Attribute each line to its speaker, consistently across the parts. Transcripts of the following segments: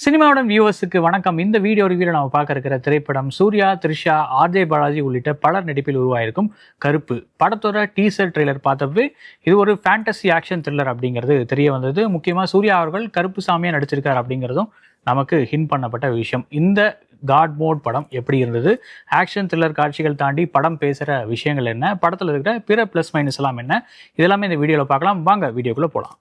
Speaker 1: சினிமாவுடன் வியூவர்ஸுக்கு வணக்கம். இந்த வீடியோ ரிவ்யூல நம்ம பார்க்க இருக்கிற திரைப்படம் சூர்யா, த்ரிஷா, ஆர்ஜே பாலாஜி உள்ளிட்ட பலர் நடிப்பில் உருவாயிருக்கும் கருப்பு. படத்தோட டீசர் ட்ரெய்லர் பார்த்தப்பவே இது ஒரு ஃபேண்டசி ஆக்ஷன் த்ரில்லர் அப்படிங்கிறது தெரிய வந்தது. முக்கியமாக சூர்யா அவர்கள் கருப்பு சாமியாக நடிச்சிருக்கார் அப்படிங்கிறதும் நமக்கு ஹிண்ட் பண்ணப்பட்ட விஷயம். இந்த காட் மோட் படம் எப்படி இருந்தது, ஆக்ஷன் த்ரில்லர் காட்சிகள் தாண்டி படம் பேசுகிற விஷயங்கள் என்ன, படத்தில் இருக்கிற பிற ப்ளஸ் மைனஸ் எல்லாம் என்ன, இதெல்லாமே இந்த வீடியோவில் பார்க்கலாம். வாங்க வீடியோக்குள்ளே போகலாம்.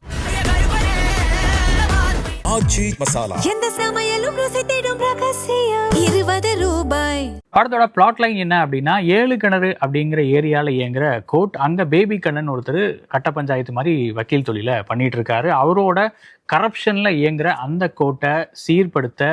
Speaker 1: எந்த சமையலும் ருசி தேடும் ரகசியம் 20 ரூபாய். படத்தோட பிளாட் லைன் என்ன அப்படின்னா, 7 கிணறு அப்படிங்கிற ஏரியாவில் இயங்குற கோர்ட், அங்கே பேபி கண்ணன் ஒருத்தர் கட்ட பஞ்சாயத்து மாதிரி வக்கீல் தொழிலை பண்ணிட்டு இருக்காரு. அவரோட கரப்ஷனில் இயங்குற அந்த கோர்ட்டை சீர்படுத்த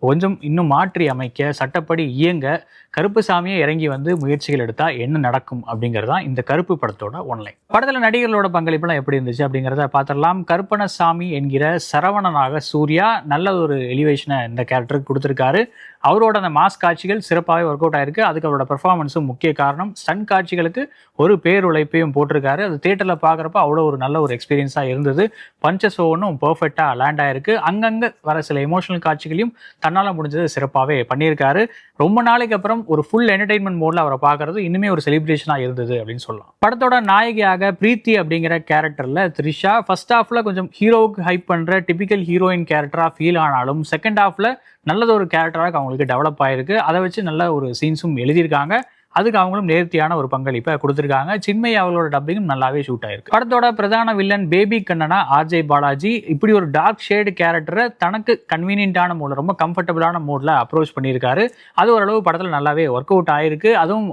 Speaker 1: கொஞ்சம் இன்னும் மாற்றி அமைக்க, சட்டப்படி இயங்க கருப்புசாமியை இறங்கி வந்து முயற்சிகள் எடுத்தா என்ன நடக்கும் அப்படிங்கிறது தான் இந்த கருப்பு படத்தோட ஒன்லைன். படத்தில் நடிகர்களோட பங்களிப்புலாம் எப்படி இருந்துச்சு அப்படிங்கிறத பார்த்துடலாம். கருப்பணசாமி என்கிற சரவணனாக சூர்யா நல்ல ஒரு எலிவேஷனை இந்த கேரக்டருக்கு கொடுத்துருக்காரு. அவரோட அந்த மாஸ் காட்சிகள் சிறப்பாகவே ஒர்க் அவுட் ஆயிருக்கு. அதுக்கு அவரோட பெர்ஃபார்மன்ஸும் முக்கிய காரணம். ஸ்டண்ட் காட்சிகளுக்கு ஒரு பேருழைப்பையும் போட்டிருக்காரு. அது தியேட்டரில் பார்க்குறப்ப அவ்வளோ ஒரு நல்ல ஒரு எக்ஸ்பீரியன்ஸாக இருந்தது. பஞ்சஸ் ஒவ்வொன்றும் பர்ஃபெக்டாக லேண்ட் ஆயிருக்கு. அங்கங்கே வர சில எமோஷனல் காட்சிகளையும் தன்னால் முடிஞ்சது சிறப்பாகவே பண்ணியிருக்காரு. ரொம்ப நாளைக்கு அப்புறம் ஒரு ஃபுல் என்டர்டைன்மெண்ட் மோட்ல அவரை பார்க்கறது இன்னுமே ஒரு செலிப்ரேஷனாக இருந்தது அப்படின்னு சொல்லலாம். படத்தோட நாயகியாக பிரீத்தி அப்படிங்கிற கேரக்டர்ல த்ரிஷா ஃபர்ஸ்ட் ஹாஃப்ல கொஞ்சம் ஹீரோவுக்கு ஹைப் பண்ற டிபிக்கல் ஹீரோயின் கேரக்டரா ஃபீல் ஆனாலும் செகண்ட் ஹாஃப்ல நல்லது ஒரு கேரக்டராக அவங்களுக்கு டெவலப் ஆயிருக்கு. அதை வச்சு நல்ல ஒரு சீன்ஸும் எழுதியிருக்காங்க. அதுக்கு அவங்களும் நேர்த்தியான ஒரு பங்களிப்பை கொடுத்துருக்காங்க. சின்மயி அவங்களோட டப்பிங்கும் நல்லாவே ஷூட் ஆயிருக்கு. படத்தோட பிரதான வில்லன் பேபி கண்ணனா ஆர்ஜே பாலாஜி இப்படி ஒரு டார்க் ஷேடு கேரக்டரை தனக்கு கன்வீனியன்டான மோட்ல, ரொம்ப கம்ஃபர்டபுளான மோட்ல அப்ரோச் பண்ணியிருக்காரு. அது ஓரளவு படத்தில் நல்லாவே ஒர்க் அவுட் ஆயிருக்கு. அதுவும்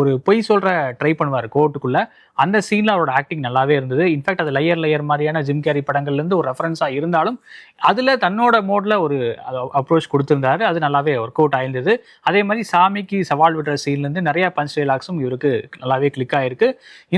Speaker 1: ஒரு பொய் சொல்ற ட்ரை பண்ணுவார் கோர்ட்டுக்குள்ள. அந்த சீன்ல அவரோட ஆக்டிங் நல்லாவே இருந்தது. இன்ஃபேக்ட் அது லேயர் மாதிரியான ஜிம் கேரி படங்கள்லேருந்து ஒரு ரெஃபரன்ஸா இருந்தாலும் அதுல தன்னோட மோட்ல ஒரு அப்ரோச் கொடுத்திருந்தாரு. அது நல்லாவே ஒர்க் அவுட் ஆயிருந்தது. அதே மாதிரி சாமிக்கு சவால் விடுற சீன்லேருந்து நிறைய பஞ்ச் டைலாக்ஸும் இவருக்கு நல்லாவே கிளிக் ஆயிருக்கு.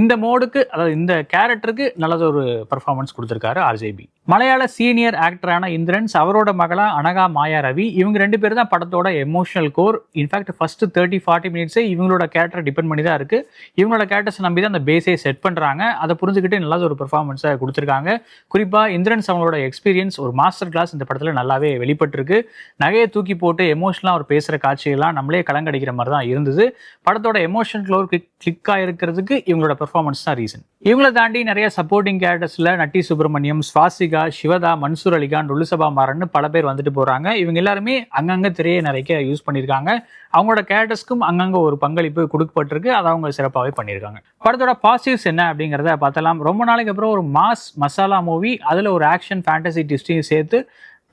Speaker 1: இந்த மோடுக்கு, அதாவது இந்த கேரக்டருக்கு நல்லது ஒரு பெர்ஃபார்மன்ஸ் கொடுத்திருக்காரு ஆர்ஜேபி. மலையாள சீனியர் ஆக்டரான இந்திரன்ஸ், அவரோட மகளா அனகா மாயா ரவி, இவங்க 2 பேர் தான் படத்தோட எமோஷனல் கோர். இன்ஃபேக்ட் ஃபர்ஸ்ட் 30-40 மினிட்ஸே இவங்களோட கேரக்டர் டிபெண்ட் பண்ணி தான் இருக்கு. இவங்களோட கேரக்டர்ஸ் நம்பி தான் அந்த பேஸே செட் பண்றாங்க. அதை புரிஞ்சுக்கிட்டு நல்ல ஒரு பெர்ஃபார்மன்ஸை கொடுத்துருக்காங்க. குறிப்பா இந்திரன்ஸ் அவங்களோட எக்ஸ்பீரியன்ஸ் ஒரு மாஸ்டர் கிளாஸ் இந்த படத்துல நல்லாவே வெளிப்பட்டிருக்கு. நகையை தூக்கி போட்டு எமோஷனலா அவர் பேசுற காட்சிகள்லாம் நம்மளே கலங்கடிக்கிற மாதிரி தான் இருந்தது. படத்தோட எமோஷனல் க்ளோர் கிளிக் ஆயிருக்கிறதுக்கு இவங்களோட பெர்ஃபார்மன்ஸ் தான் ரீசன். இவங்களை தாண்டி நிறைய சப்போர்ட்டிங் கேரக்டர்ஸ்ல நட்டி சுப்பிரமணியம், ஸ்வாசிகா, சிவதா, மன்சூர் அலிகான், ருலுசபா மாறன்னு பல பேர் வந்துட்டு போறாங்க. இவங்க எல்லாருமே அங்கங்க திரையை நிறைய யூஸ் பண்ணியிருக்காங்க. அவங்களோட கேரக்டர்ஸ்க்கும் அங்கங்க ஒரு பங்களிப்பு கொடுக்கப்பட்டிருக்கு. அதை அவங்க சிறப்பாகவே பண்ணியிருக்காங்க. படத்தோட பாசிட்டிவ்ஸ் என்ன அப்படிங்கிறத பார்த்தலாம். ரொம்ப நாளைக்கு அப்புறம் ஒரு மாஸ் மசாலா மூவி, அதுல ஒரு ஆக்ஷன் ஃபேண்டசி ட்விஸ்டையும் சேர்த்து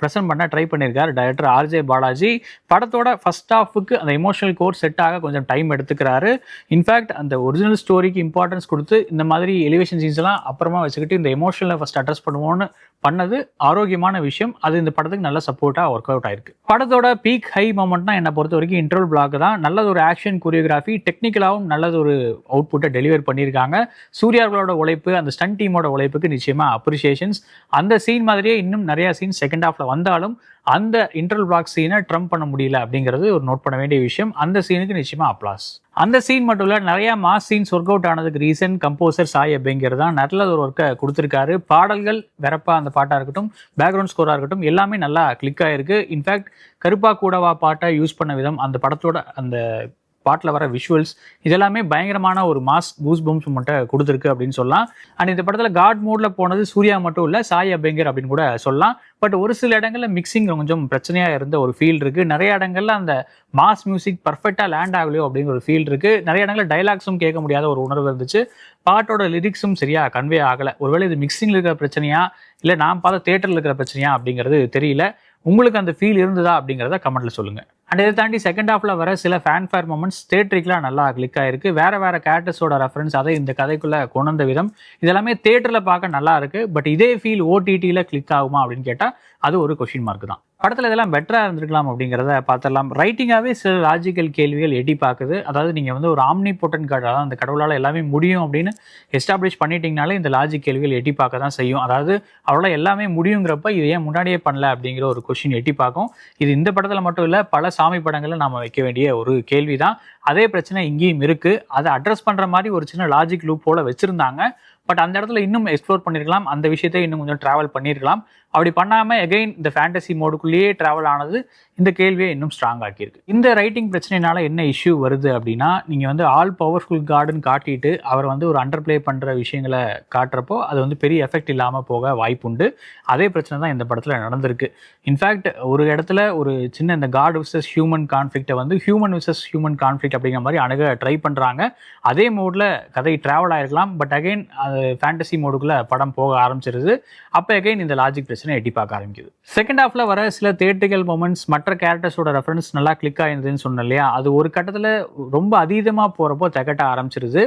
Speaker 1: ப்ரெசென்ட் பண்ண ட்ரை பண்ணியிருக்காரு டைரக்டர் ஆர்ஜே பாலாஜி. படத்தோட ஃபர்ஸ்ட் ஹாஃபுக்கு அந்த எமோஷனல் கோர் செட் ஆக கொஞ்சம் டைம் எடுத்துக்கிறாரு. இன்ஃபேக்ட் அந்த ஒரிஜினல் ஸ்டோரிக்கு இம்பார்ட்டன்ஸ் கொடுத்து இந்த மாதிரி எலிவேஷன் சீன்ஸ் எல்லாம் அப்புறமா வச்சுக்கிட்டு இந்த எமோஷனலை ஃபர்ஸ்ட் அட்ரஸ் பண்ணுவோன்னு பண்ணது ஆரோக்கியமான விஷயம். அது இந்த படத்துக்கு நல்ல சப்போர்ட்டாக ஒர்க் அவுட் ஆயிருக்கு. படத்தோட பீக் ஹை மொமெண்ட்னா என்னை பொறுத்த வரைக்கும் இன்ட்ரோல் பிளாக் தான். நல்லது ஒரு ஆக்ஷன் கொரியோகிராஃபி, டெக்னிக்கலாகவும் நல்லது ஒரு அவுட்புட்டை டெலிவர் பண்ணியிருக்காங்க. சூர்யாவோட உழைப்பு, அந்த ஸ்டண்ட் டீமோட உழைப்புக்கு நிச்சயமா அப்ரிசியேஷன்ஸ். அந்த சீன் மாதிரியே இன்னும் நிறைய சீன் செகண்ட் ஹாஃப்ல வந்தாலும் அந்த இன்டர்வல் பிளாக் சீனை ட்ரம்ப் பண்ண முடியல அப்படிங்கிறது ஒரு நோட் பண்ண வேண்டிய விஷயம். அந்த சீனுக்கு நிச்சயமா அப்ளாஸ். அந்த சீன் மட்டும் இல்லை, நிறைய மாஸ் சீன்ஸ் ஒர்க் அவுட் ஆனதுக்கு ரீசன் கம்போசர் சாய் அப்படிங்கிறது தான். நல்ல ஒரு ஒர்க்கை கொடுத்துருக்காரு. பாடல்கள் வெறப்பா அந்த பாட்டாக இருக்கட்டும், பேக்ரவுண்ட் ஸ்கோராக இருக்கட்டும், எல்லாமே நல்லா கிளிக் ஆயிருக்கு. இன்ஃபேக்ட் கருப்பா கூடவா பாட்டை யூஸ் பண்ண விதம், அந்த படத்தோட அந்த பாட்டில் வர விஷுவல்ஸ், இதெல்லாமே பயங்கரமான ஒரு மாஸ் பூஸ் பம்ஸ் மட்டும் கொடுத்துருக்கு அப்படின்னு சொல்லலாம். அண்ட் இந்த படத்தில் காட் மோட்ல போனது சூர்யா மட்டும் இல்லை, சாய் அபேங்கர் அப்படின்னு கூட சொல்லலாம். பட் ஒரு சில இடங்களில் மிக்சிங் கொஞ்சம் பிரச்சனையாக இருந்த ஒரு ஃபீல் இருக்குது. நிறைய இடங்களில் அந்த மாஸ் மியூசிக் பர்ஃபெக்டாக லேண்ட் ஆகலையோ அப்படிங்கிற ஒரு ஃபீல் இருக்குது. நிறைய இடங்களில் டைலாக்ஸும் கேட்க முடியாத ஒரு உணர்வு இருந்துச்சு. பாட்டோட லிரிக்ஸும் சரியாக கன்வே ஆகலை. ஒருவேளை இது மிக்சிங்கில் இருக்கிற பிரச்சனையா இல்லை நான் பார்த்த தேட்டரில் இருக்கிற பிரச்சனையா அப்படிங்கிறது தெரியல. உங்களுக்கு அந்த ஃபீல் இருந்ததா அப்படிங்கிறத கமெண்ட்ல சொல்லுங்க. அண்ட் இதை தாண்டி செகண்ட் ஹாஃப்ல வர சில ஃபேன்ஃபேர் மொமெண்ட்ஸ் தேட்டரிக்கெலாம் நல்லா கிளிக் ஆயிருக்கு. வேற கேரக்டர்ஸோட ரெஃபரன்ஸ், அதை இந்த கதைக்குள்ள கொண்டு வந்த விதம், இதெல்லாமே தேட்டரில் பார்க்க நல்லா இருக்கு. பட் இதே ஃபீல் ஓடிடியில் கிளிக் ஆகுமா அப்படின்னு கேட்டால் அது ஒரு கொஸ்டின் மார்க் தான். படத்தில் இதெல்லாம் பெட்டராக இருந்திருக்கலாம் அப்படிங்கிறத பார்த்துடலாம். ரைட்டிங்காகவே சில லாஜிக்கல் கேள்விகள் எட்டி பார்க்குது. அதாவது நீங்கள் வந்து ஒரு ஆம்னி பொட்டன் கார்டு, அதாவது அந்த கடவுளால் எல்லாமே முடியும் அப்படின்னு எஸ்டாப்ளிஷ் பண்ணிட்டீங்கனாலே இந்த லாஜிக் கேள்விகள் எட்டி பார்க்க தான் செய்யும். அதாவது அவளால் எல்லாமே முடியுங்கிறப்ப இது ஏன் முன்னாடியே பண்ணல அப்படிங்கிற ஒரு கொஸ்டின் எட்டி பார்க்கும். இது இந்த படத்தில் மட்டும் இல்லை, பல சாமி படங்களில் நாம் வைக்க வேண்டிய ஒரு கேள்வி தான். அதே பிரச்சனை இங்கேயும் இருக்கு. அதை அட்ரஸ் பண்ற மாதிரி ஒரு சின்ன லாஜிக் லூப் போல வச்சிருந்தாங்க. பட் அந்த இடத்துல இன்னும் எக்ஸ்ப்ளோர் பண்ணிருக்கலாம், அந்த விஷயத்தை இன்னும் கொஞ்சம் டிராவல் பண்ணிருக்கலாம். அப்படி பண்ணாம எகைன் இந்த ஃபேண்டசி மோடுக்குள்ளேயே டிராவல் ஆனது இந்த கேள்வியை இன்னும் ஸ்ட்ராங் ஆக்கியிருக்கு. இந்த ரைட்டிங் பிரச்சனைனால என்ன இஷ்யூ வருது அப்படின்னா, நீங்க வந்து ஆல் பவர்ஃபுல் கார்டுன்னு காட்டிட்டு அவர் வந்து ஒரு அண்டர் பிளே பண்ற விஷயங்களை காட்டுறப்போ அது வந்து பெரிய எஃபெக்ட் இல்லாம போக வாய்ப்புண்டு. அதே பிரச்சனை தான் இந்த படத்துல நடந்திருக்கு. இன்ஃபேக்ட் ஒரு இடத்துல ஒரு சின்ன இந்த காட் விசஸ் ஹியூமன் கான்ஃபிளிக்டை வந்து ஹியூமன் விசஸ் ஹியூமன் கான்ஃபிளிக்ட் அப்படிங்கிற மாதிரி அணுக ட்ரை பண்றாங்க. அதே மோட்ல கதை டிராவல் ஆயிருக்கலாம். பட் அகைன் ஃபேண்டசி மோடுக்குள்ள படம் போக ஆரம்பிச்சிருது. அப்போ அகைன் இந்த லாஜிக் பிரச்சனை எட்டி பார்க்க ஆரம்பிக்குது. செகண்ட் ஹாஃப்ல வர சில தியேட்ரிக்கல் மொமெண்ட்ஸ், மற்ற கேரக்டர்ஸோட ரெஃபரன்ஸ் நல்லா கிளிக் ஆயிருந்ததுன்னு சொன்னேன் இல்லையா, அது ஒரு கட்டத்தில் ரொம்ப அதீதமா போறப்போ திகட்ட ஆரம்பிச்சிருது.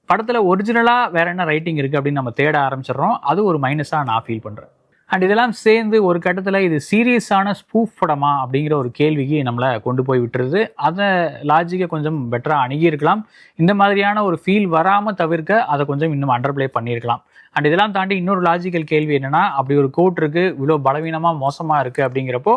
Speaker 1: படத்துல ஒரிஜினலா வேற என்ன ரைட்டிங் இருக்கு அப்படின்னு நம்ம தேட ஆரம்பிச்சிடறோம். அது ஒரு மைனஸா நான் ஃபீல் பண்றேன். அண்ட் இதெல்லாம் சேர்ந்து ஒரு கட்டத்தில் இது சீரியஸான ஸ்பூஃப் படமா அப்படிங்கிற ஒரு கேள்விக்கு நம்மளை கொண்டு போய் விட்டுருது. அதை லாஜிக்கை கொஞ்சம் பெட்டராக அணுகியிருக்கலாம். இந்த மாதிரியான ஒரு ஃபீல் வராமல் தவிர்க்க அதை கொஞ்சம் இன்னும் அண்டர் பிளே பண்ணியிருக்கலாம். அண்ட் இதெல்லாம் தாண்டி இன்னொரு லாஜிக்கல் கேள்வி என்னன்னா, அப்படி ஒரு கோட் இருக்கு, இவ்வளோ பலவீனமாக மோசமாக இருக்கு அப்படிங்கிறப்போ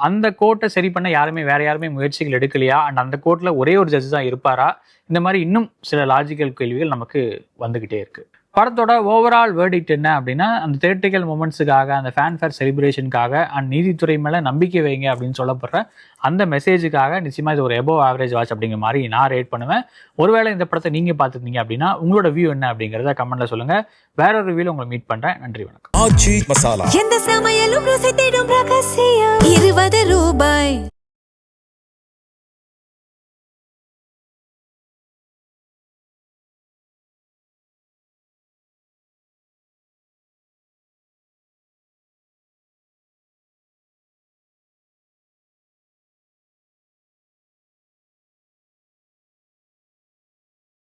Speaker 1: அந்த கோட்டை சரி பண்ண வேற யாருமே முயற்சிகள் எடுக்கலையா? அண்ட் அந்த கோர்ட்டில் ஒரே ஒரு ஜட்ஜ் தான் இருப்பாரா? இந்த மாதிரி இன்னும் சில லாஜிக்கல் கேள்விகள் நமக்கு வந்துகிட்டே இருக்கு. படத்தோட ஓவரால் வேர்டிக்ட் என்ன அப்படின்னா, அந்த தியேட்ரிக்கல் மூமெண்ட்ஸுக்காக, அந்த ஃபேன்ஃபேர் செலிப்ரேஷனுக்காக அண்ட் நீதித்துறை மேலே நம்பிக்கை வைங்க அப்படின்னு சொல்லப்படுற அந்த மெசேஜுக்காக நிச்சயமாக இது ஒரு எபோவ் ஆவரேஜ் வாட்ச் அப்படிங்கிற மாதிரி நான் ரேட் பண்ணுவேன். ஒருவேளை இந்த படத்தை நீங்கள் பார்த்துருந்தீங்க அப்படின்னா உங்களோட வியூ என்ன அப்படிங்கிறத கமெண்ட்ல சொல்லுங்க. வேற ஒரு ரிவ்யூல உங்களை மீட் பண்றேன். நன்றி, வணக்கம்.
Speaker 2: ஆச்சி மசாலா. எந்த சமையலும் ருசி தேடும் ரகசியம். 20 ரூபாய்.